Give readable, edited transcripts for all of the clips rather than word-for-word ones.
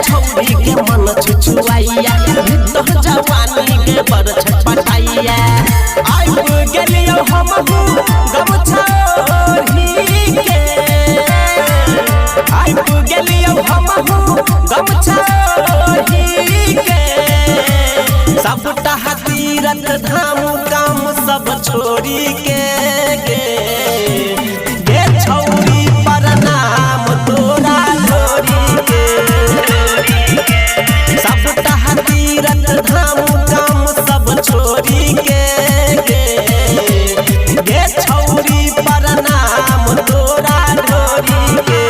छौरी के मन छुछुआइया भीतर जवानी के बर छटपटाइया आइब गेलियो हमहू गमछा ओढ़ी के आइब गेलियो हमहू गमछा ओढ़ी के सबटा तीरथ धाम काम सब छोड़ी के गे छौरी प्रणाम तोरा छोड़ी के सबटा तीरथ धाम काम सब छोड़ी के गे छौरी प्रणाम तोरा छोड़ी के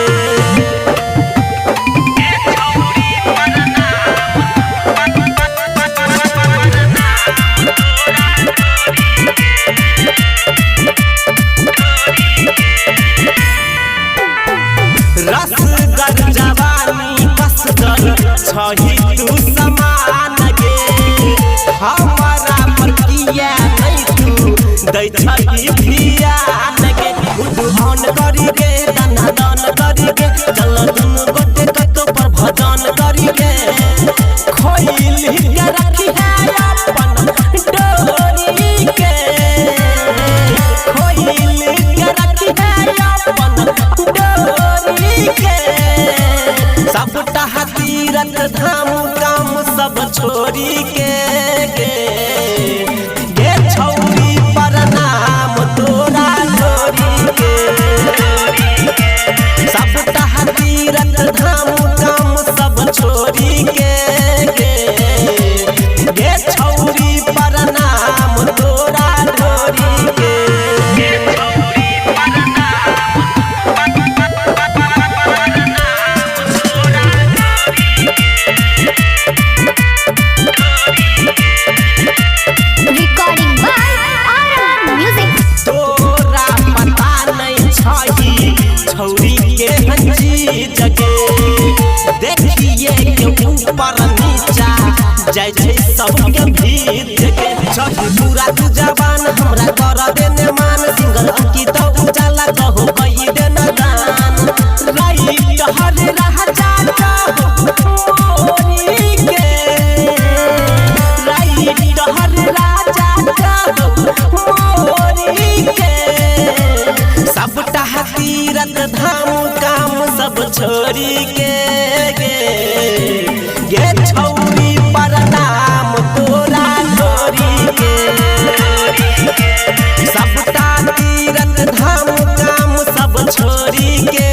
रसगर जवानी कसगर छही तू समान गे हमारा प्रतिया नहीं तू दै छही भियान गे उद्धान करी के दाना दान करी के चल दुनु गोटे कतो पर भजन करी के खोइल के रखी है अपन डोरी के खोइल के रखी है अपन डोरी के सबटा तीरथ धाम काम सब छोड़ी के गे छौरी प्रणाम तोरा छोड़ी के सबटा तीरथ धाम काम सब छोड़ी के गे छौरी प्रणाम तोरा छोड़ी के Recording by Aram Music. तोरा पता नहीं छही छौरी के हंजी जगे देखिए के ऊपर नीचा जाय छै सबके भीड़ जगे छही पूरा तू जवान हमरा कर देने मान सिंगल की तो उजाला कहो कई देना दान राइट हर राजा मोरी के राइट हर राजा मोरी के सबटा तीरथ धाम काम सब छोड़ी के गे छौरी प्रणाम तोरा छोड़ी के सबटा तीरथ धाम काम सब छोड़ी के